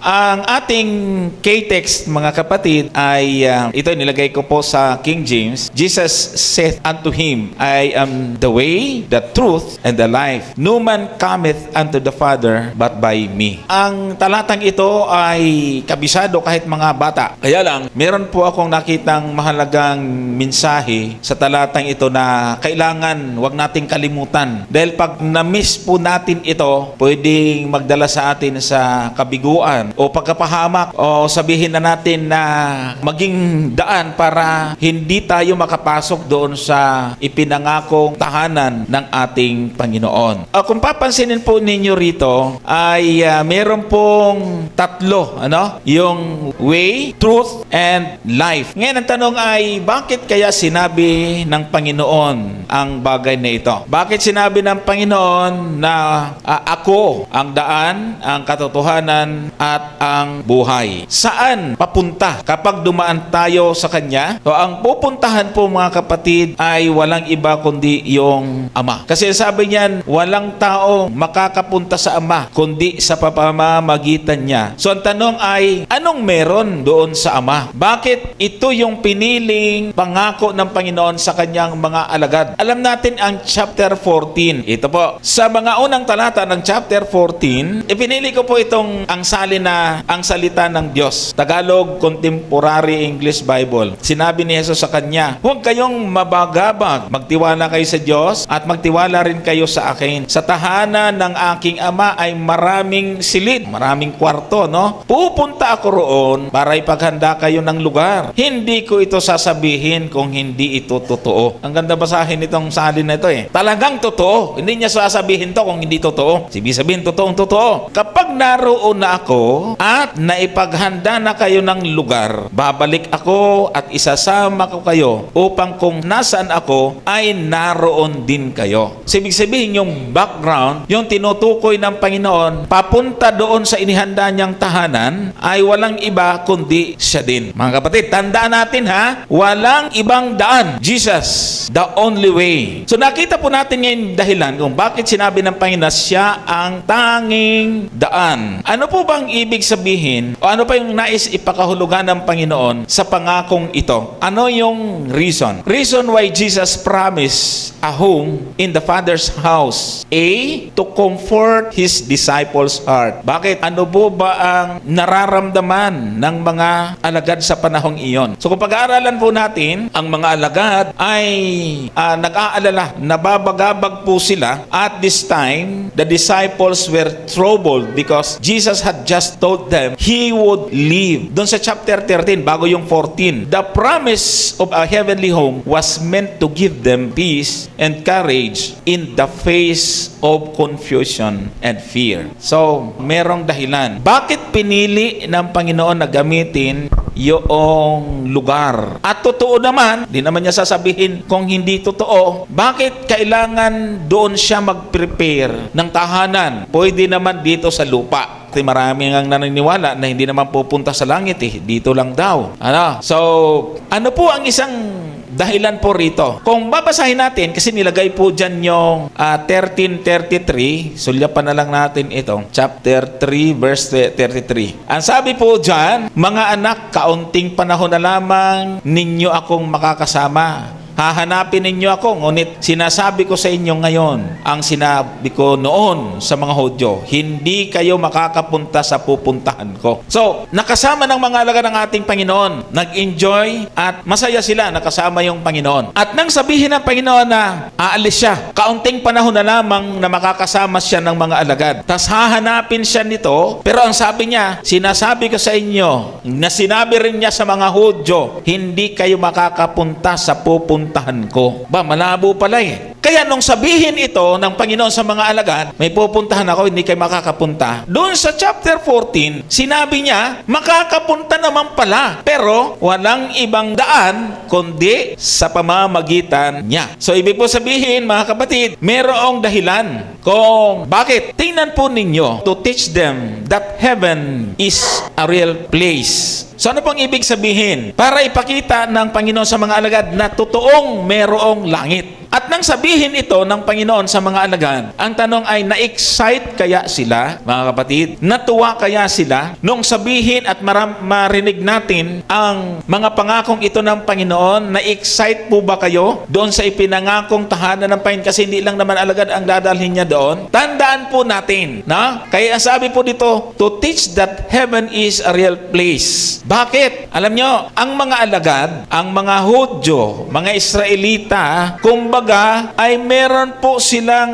Ang ating K-text, mga kapatid, ay ito nilagay ko po sa King James. Jesus saith unto him, I am the way, the truth, and the life. No man cometh unto the Father but by me. Ang talatang ito ay kabisado kahit mga bata. Kaya lang, meron po akong nakitang mahalagang mensahe sa talatang ito na kailangan wag nating kalimutan. Dahil pag na-miss po natin ito, pwedeng magdala sa atin sa kabiguan o pagkapahamak o sabihin na natin na maging daan para hindi tayo makapasok doon sa ipinangakong tahanan ng ating Panginoon. Kung papansinin po ninyo rito ay meron pong tatlo, yung way, truth, and life. Ngayon ang tanong ay bakit kaya sinabi ng Panginoon ang bagay na ito? Bakit sinabi ng Panginoon na ako ang daan, ang katotohanan at ang buhay? Saan papunta kapag dumaan tayo sa Kanya? So, ang pupuntahan po mga kapatid ay walang iba kundi yung Ama. Kasi sabi niyan, walang tao makakapunta sa Ama kundi sa pamamagitan niya. So ang tanong ay, anong meron doon sa Ama? Bakit ito yung piniling pangako ng Panginoon sa Kanyang mga alagad? Alam natin ang chapter 14. Ito po. Sa mga unang talata ng chapter 14, ipinili ko po itong ang salita ng Diyos. Tagalog Contemporary English Bible. Sinabi ni Jesus sa kanya, huwag kayong mabagabag. Magtiwala kayo sa Diyos at magtiwala rin kayo sa akin. Sa tahanan ng aking Ama ay maraming silid, maraming kwarto, Pupunta ako roon para ipaghanda kayo ng lugar. Hindi ko ito sasabihin kung hindi ito totoo. Ang ganda basahin itong salin na ito Talagang totoo. Hindi niya sasabihin to kung hindi totoo. Sabihin, totoo. Kapag naroon na ako at naipaghanda na kayo ng lugar, babalik ako at isasama ko kayo upang kung nasaan ako ay naroon din kayo. Ibig sabihin yung background, yung tinutukoy ng Panginoon, papunta doon sa inihanda niyang tahanan ay walang iba kundi siya din. Mga kapatid, tandaan natin walang ibang daan. Jesus, the only way. So nakita po natin ngayon dahilan kung bakit sinabi ng Panginoon siya ang tanging daan. Ano po bang ibig sabihin o ano pa yung nais ipakahulugan ng Panginoon sa pangakong ito? Ano yung reason? Reason why Jesus promised a home in the Father's house. A, to comfort His disciples' heart. Bakit? Ano po ba ang nararamdaman ng mga alagad sa panahong iyon? So kung pag-aaralan po natin, ang mga alagad ay nag-aalala, nababagabag po sila. At this time, the disciples were troubled because Jesus had just told them He would leave. Doon sa chapter 13, bago yung 14, the promise of a heavenly home was meant to give them peace and courage in the face of confusion and fear. So, merong dahilan. Bakit pinili ng Panginoon na gamitin yung lugar? At totoo naman, di naman niya sasabihin kung hindi totoo. Bakit kailangan doon siya mag-prepare ng tahanan? Pwede naman dito sa lupa. Kasi marami ngang naniniwala na hindi naman pupunta sa langit dito lang daw. So, ano po ang isang dahilan po rito? Kung babasahin natin, kasi nilagay po dyan yung 13:33, sulyapan na lang natin ito. Chapter 3, verse 33. Ang sabi po dyan, mga anak, kaunting panahon na lamang ninyo akong makakasama. Hahanapin ninyo ako, ngunit sinasabi ko sa inyo ngayon, ang sinabi ko noon sa mga Hudyo, hindi kayo makakapunta sa pupuntahan ko. So, nakasama ng mga alagad ng ating Panginoon, nag-enjoy at masaya sila, nakasama yung Panginoon. At nang sabihin ng Panginoon na aalis siya, kaunting panahon na lamang na makakasama siya ng mga alagad. Tas hahanapin siya nito, pero ang sabi niya, sinasabi ko sa inyo, na sinabi rin niya sa mga Hudyo, hindi kayo makakapunta sa pupuntahan ko. Malabo pala Kaya nung sabihin ito ng Panginoon sa mga alagad, may pupuntahan ako, hindi kayo makakapunta. Doon sa chapter 14, sinabi niya, makakapunta naman pala, pero walang ibang daan kundi sa pamamagitan niya. So, ibig po sabihin, mga kapatid, mayroong dahilan kung bakit. Tingnan po ninyo, to teach them that heaven is a real place. So ano pong ibig sabihin? Para ipakita ng Panginoon sa mga alagad na totoong merong langit. At nang sabihin ito ng Panginoon sa mga alagad, ang tanong ay, na-excite kaya sila, mga kapatid? Natuwa kaya sila nung sabihin at marinig natin ang mga pangakong ito ng Panginoon? Na-excite po ba kayo doon sa ipinangakong tahanan ng Panginoon? Kasi hindi lang naman alagad ang dadalhin niya doon. Tandaan po natin, na? Kaya sabi po dito, to teach that heaven is a real place. Bakit? Alam nyo, ang mga alagad, ang mga Hudyo, mga Israelita, kumbaga, ay meron po silang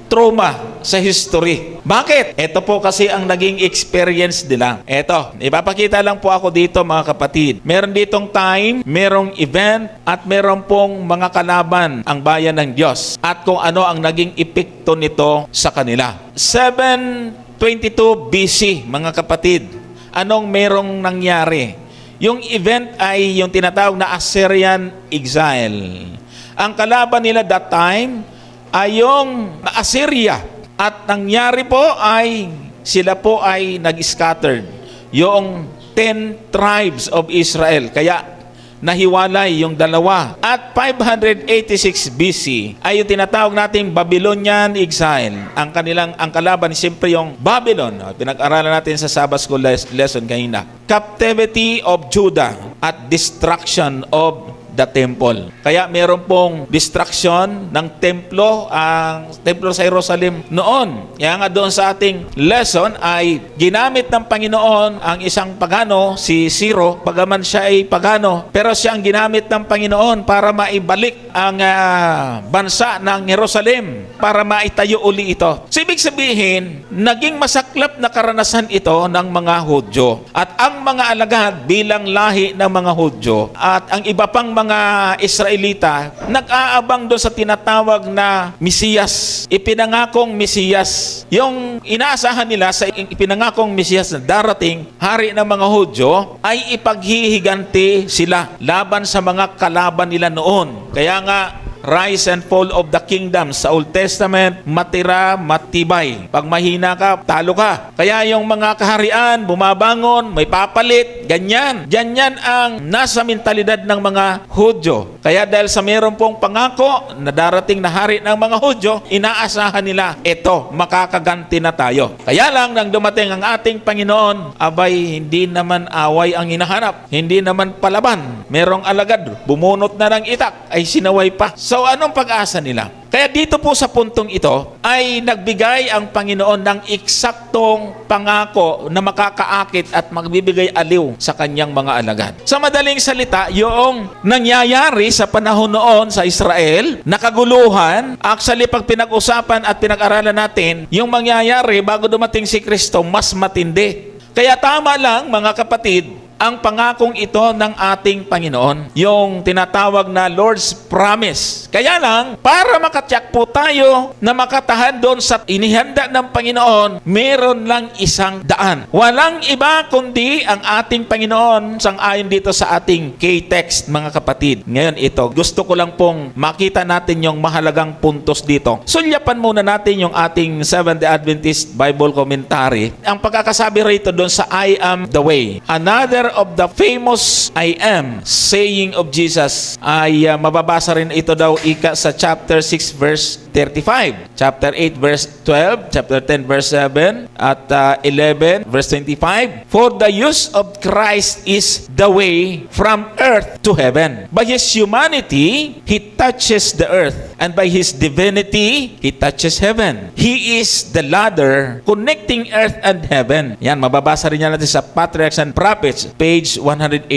trauma sa history. Bakit? Ito po kasi ang naging experience nila. Ito, ipapakita lang po ako dito, mga kapatid. Meron ditong time, merong event, at meron pong mga kalaban ang bayan ng Diyos. At kung ano ang naging epekto nito sa kanila. 722 BC, mga kapatid. Anong merong nangyari? Yung event ay yung tinatawag na Assyrian exile. Ang kalaban nila that time ay yung Assyria. At nangyari po ay sila po ay nag-scattered. Yung 10 tribes of Israel. Kaya nahiwalay yung dalawa. At 586 BC ay yung tinatawag nating Babylonian exile. Ang kalaban siyempre yung Babylon. Pinag-aralan natin sa Sabbath School lesson kanina. Captivity of Judah at destruction of the temple. Kaya meron pong destruction ng templo, ang templo sa Jerusalem noon. Kaya nga doon sa ating lesson ay ginamit ng Panginoon ang isang pagano, si Ciro, pagaman siya ay pagano, pero siya ang ginamit ng Panginoon para maibalik ang bansa ng Jerusalem, para maitayo uli ito. So, ibig sabihin, naging masaklap na karanasan ito ng mga Hudyo. At ang mga alagad bilang lahi ng mga Hudyo at ang iba pang mga Israelita, nag-aabang doon sa tinatawag na Mesiyas. Ipinangakong Mesiyas. Yung inaasahan nila sa ipinangakong Mesiyas na darating, hari ng mga Hudyo, ay ipaghihiganti sila laban sa mga kalaban nila noon. Kaya nga, rise and fall of the kingdom sa Old Testament, matira, matibay. Pag mahina ka, talo ka. Kaya yung mga kaharian, bumabangon, may papalit, ganyan. Ganyan ang nasa mentalidad ng mga Hudyo. Kaya dahil sa meron pong pangako na darating na hari ng mga Hudyo, inaasahan nila, eto, makakaganti na tayo. Kaya lang, nang dumating ang ating Panginoon, abay, hindi naman away ang hinahanap. Hindi naman palaban. Merong alagad, bumunot na ng itak, ay sinaway pa. So, anong pag-asa nila? Kaya dito po sa puntong ito ay nagbigay ang Panginoon ng eksaktong pangako na makakaakit at magbibigay aliw sa kanyang mga alagad. Sa madaling salita, yung nangyayari sa panahon noon sa Israel, nakaguluhan, actually pag pinag-usapan at pinag-aralan natin, yung mangyayari bago dumating si Kristo, mas matindi. Kaya tama lang, mga kapatid, ang pangakong ito ng ating Panginoon, yung tinatawag na Lord's Promise. Kaya lang, para makatiyak po tayo na makatahan doon sa inihanda ng Panginoon, meron lang isang daan. Walang iba kundi ang ating Panginoon, sang-ayon dito sa ating K-text, mga kapatid. Ngayon ito, gusto ko lang pong makita natin yung mahalagang puntos dito. Sulyapan muna natin yung ating Seventh-day Adventist Bible Commentary. Ang pagkakasabi rito doon sa I am the way. Another of the famous I am saying of Jesus ay mababasa rin ito daw ika sa chapter 6 verse 35, chapter 8 verse 12, chapter 10 verse 7 at 11 verse 25. For the use of Christ is the way from earth to heaven. By his humanity, he touches the earth, and by his divinity, he touches heaven. He is the ladder connecting earth and heaven. Yan, mababasa rin yan natin sa Patriarchs and Prophets, page 184.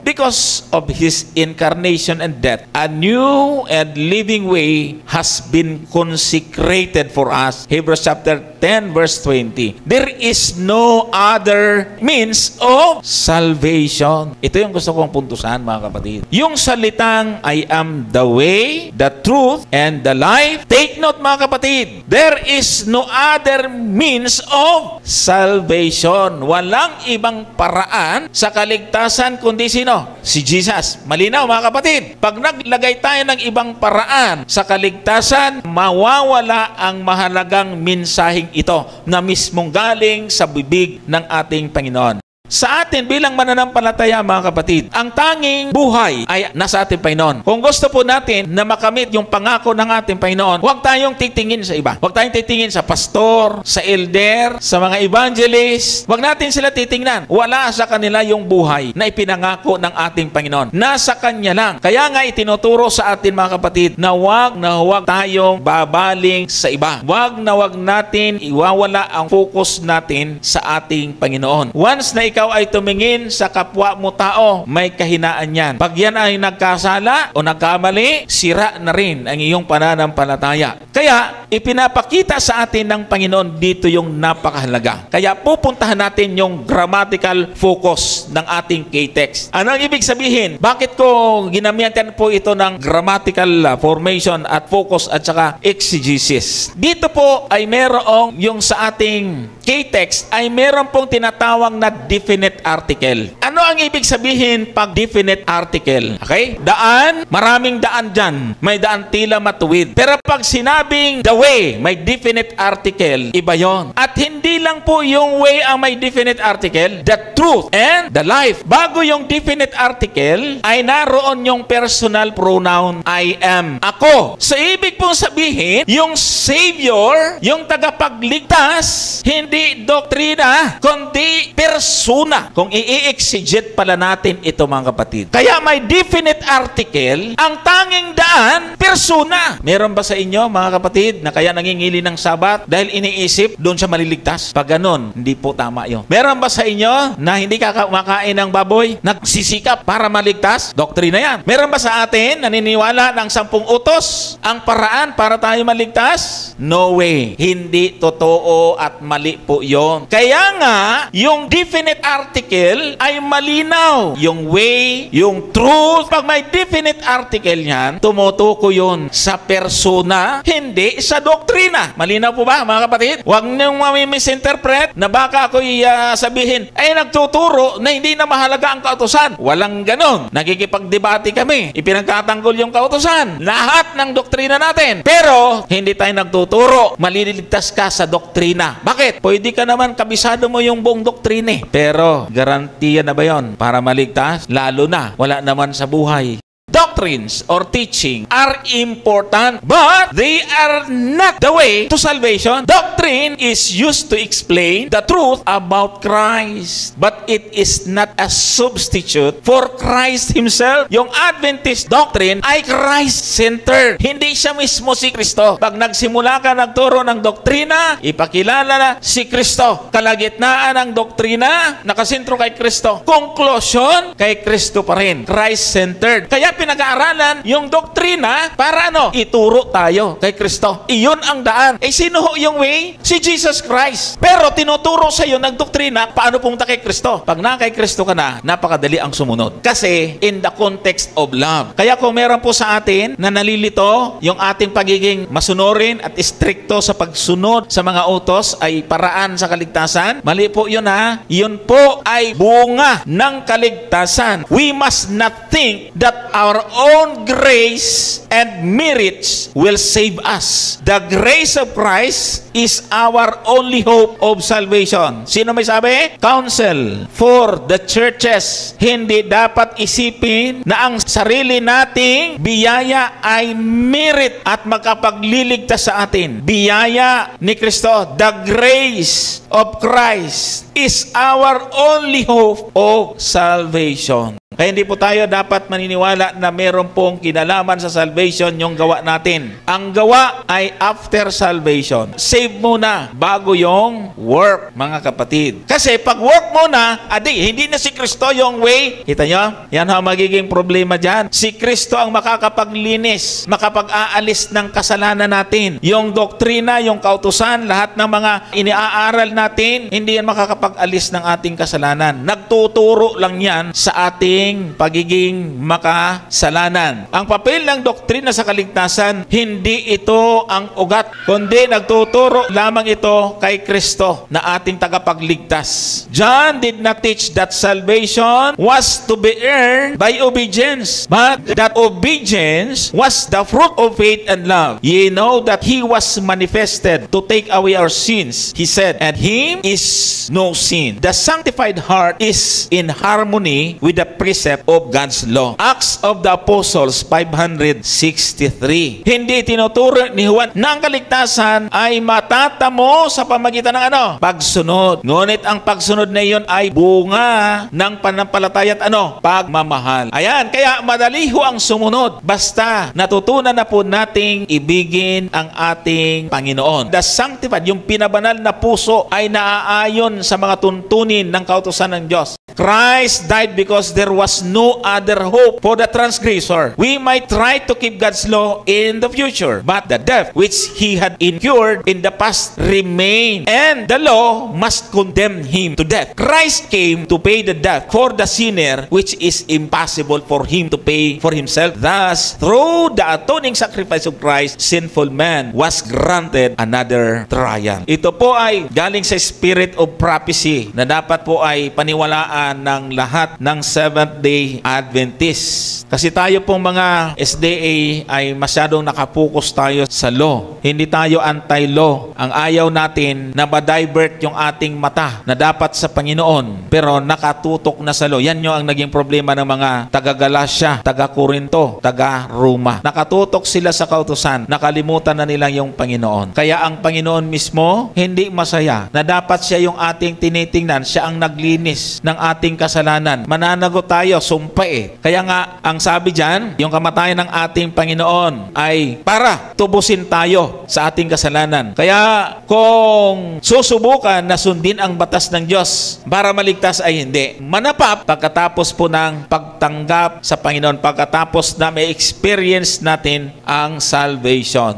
Because of his incarnation and death, a new and living way has been consecrated for us. Hebrews chapter 10 verse 20. There is no other means of salvation. Ito yung gusto kong puntusan, mga kapatid. Yung salitang I am the way, the truth, and the life. Take note, mga kapatid. There is no other means of salvation. Walang ibang paraan sa kaligtasan kundi sino? Si Jesus. Malinaw, mga kapatid. Pag naglagay tayo ng ibang paraan sa kaligtasan, mawawala ang mahalagang mensaheng ito na mismong galing sa bibig ng ating Panginoon. Sa atin bilang mananampalataya, mga kapatid, ang tanging buhay ay nasa ating Panginoon. Kung gusto po natin na makamit yung pangako ng ating Panginoon, huwag tayong titingin sa iba. Huwag tayong titingin sa pastor, sa elder, sa mga evangelist. Huwag natin sila titingnan. Wala sa kanila yung buhay na ipinangako ng ating Panginoon. Nasa Kanya lang. Kaya nga itinuturo sa atin, mga kapatid, na huwag tayong babaling sa iba. Huwag natin iwawala ang focus natin sa ating Panginoon. Once na ikaw ay tumingin sa kapwa mo tao, may kahinaan yan. Pag yan ay nagkasala o nagkamali, sira na rin ang iyong pananampalataya. Kaya, ipinapakita sa atin ng Panginoon dito yung napakahalaga. Kaya pupuntahan natin yung grammatical focus ng ating K-text. Ano ang ibig sabihin? Bakit ko ginamitan po ito ng grammatical formation at focus at saka exegesis? Dito po ay merong yung sa ating K-text ay meron pong tinatawag na definite article. Ano ang ibig sabihin pag definite article? Okay? Daan, maraming daan dyan. May daan tila matuwid. Pero pag sinabing the way, may definite article, iba yon. At hindi lang po yung way ang may definite article, the truth and the life. Bago yung definite article, ay naroon yung personal pronoun, I am. Ako. So, ibig pong sabihin, yung Savior, yung tagapagligtas, hindi doktrina, kundi persona. Kung i-exegete pala natin ito, mga kapatid. Kaya may definite article, ang tanging daan, persona. Meron ba sa inyo, mga kapatid, na kaya nangingili ng Sabat dahil iniisip doon siya maliligtas? Pag ganun, hindi po tama yun. Meron ba sa inyo na hindi kumakain ng baboy, nagsisikap para maligtas? Doktrina yan. Meron ba sa atin naniniwala ng 10 utos ang paraan para tayo maligtas? No way. Hindi totoo at mali po yon. Kaya nga, yung definite article ay malinaw. Yung way, yung truth. Pag may definite article yan, tumutuko yun sa persona, hindi sa doktrina. Malinaw po ba, mga kapatid? Huwag niyong mamisinterpret na baka ako'y sabihin, ay nagtuturo na hindi na mahalaga ang kautusan. Walang ganon. Nakikipagdebate kami. Ipinagtatanggol yung kautusan. Lahat ng doktrina natin. Pero, hindi tayo nagtuturo. Maliligtas ka sa doktrina. Bakit? Pwede ka naman, kabisado mo yung buong doktrina. Pero, garantiya na ba yon para maligtas? Lalo na, wala naman sa buhay. Doctrines or teaching are important, but they are not the way to salvation. Doctrine is used to explain the truth about Christ, but it is not a substitute for Christ Himself. Yung Adventist doctrine ay Christ-centered. Hindi siya mismo si Kristo. Pag nagsimula ka nagturo ng doktrina, ipakilala na si Kristo. Kalagitnaan ng doktrina, nakasentro kay Kristo. Conclusion, kay Kristo pa rin. Christ-centered. Kaya pinag-aaralan yung doktrina para ituro tayo kay Kristo. Iyon ang daan. Sino ho yung way? Si Jesus Christ. Pero tinuturo sa iyo ng doktrina paano pumunta kay Kristo. Pag na kay Kristo ka na, napakadali ang sumunod. Kasi in the context of love. Kaya kung meron po sa atin na nalilito yung ating pagiging masunurin at stricto sa pagsunod sa mga utos ay paraan sa kaligtasan, mali po yun ha. Yun po ay bunga ng kaligtasan. We must not think that our own grace and merits will save us. The grace of Christ is our only hope of salvation. Sino may sabi? Counsel for the churches. Hindi dapat isipin na ang sarili nating biyaya ay merit at makapagliligtas sa atin. Biyaya ni Kristo. The grace of Christ is our only hope of salvation. Kaya hindi po tayo dapat maniniwala na meron pong kinalaman sa salvation yung gawa natin. Ang gawa ay after salvation. Save muna bago yung work, mga kapatid. Kasi pag work muna, hindi na si Kristo yung way. Kita nyo? Yan ang magiging problema dyan. Si Kristo ang makakapaglinis, makapag-aalis ng kasalanan natin. Yung doktrina, yung kautusan, lahat ng mga iniaaral natin, hindi yan makakapag-alis ng ating kasalanan. Nagtuturo lang yan sa ating ating pagiging makasalanan. Ang papel ng doktrina sa kaligtasan, hindi ito ang ugat, kundi nagtuturo lamang ito kay Kristo na ating tagapagligtas. John did not teach that salvation was to be earned by obedience, but that obedience was the fruit of faith and love. Ye know that He was manifested to take away our sins. He said, and Him is no sin. The sanctified heart is in harmony with the precept of God's law. Acts of the Apostles 563. Hindi tinuturo ni Juan na ang kaligtasan ay matatamo sa pamagitan ng ano? Pagsunod. Ngunit ang pagsunod na iyon ay bunga ng panampalataya at ano? Pagmamahal. Ayan, kaya madali ho ang sumunod. Basta natutunan na po nating ibigin ang ating Panginoon. The sanctified, yung pinabanal na puso ay naaayon sa mga tuntunin ng kautusan ng Diyos. Christ died because there was no other hope for the transgressor. We might try to keep God's law in the future, but the death which He had incurred in the past remained, and the law must condemn Him to death. Christ came to pay the debt for the sinner, which is impossible for Him to pay for himself. Thus, through the atoning sacrifice of Christ, sinful man was granted another trial. Ito po ay galing sa spirit of prophecy na dapat po ay paniwalaan ng lahat ng Seventh-day Adventist. Kasi tayo pong mga SDA ay masyadong nakapokus tayo sa law. Hindi tayo anti-law. Ang ayaw natin na ma-divert yung ating mata na dapat sa Panginoon pero nakatutok na sa law. Yan yung ang naging problema ng mga taga-Galacia, taga-Corinto, taga-Roma. Nakatutok sila sa kautusan. Nakalimutan na nila yung Panginoon. Kaya ang Panginoon mismo hindi masaya na dapat siya yung ating tinitingnan. Siya ang naglinis ng ating kasalanan. Mananagot tayo, sumpa eh. Kaya nga, ang sabi dyan, yung kamatayan ng ating Panginoon ay para tubusin tayo sa ating kasalanan. Kaya kung susubukan na sundin ang batas ng Diyos para maligtas ay hindi. Manapap pagkatapos po ng pagtanggap sa Panginoon, pagkatapos na may experience natin ang salvation.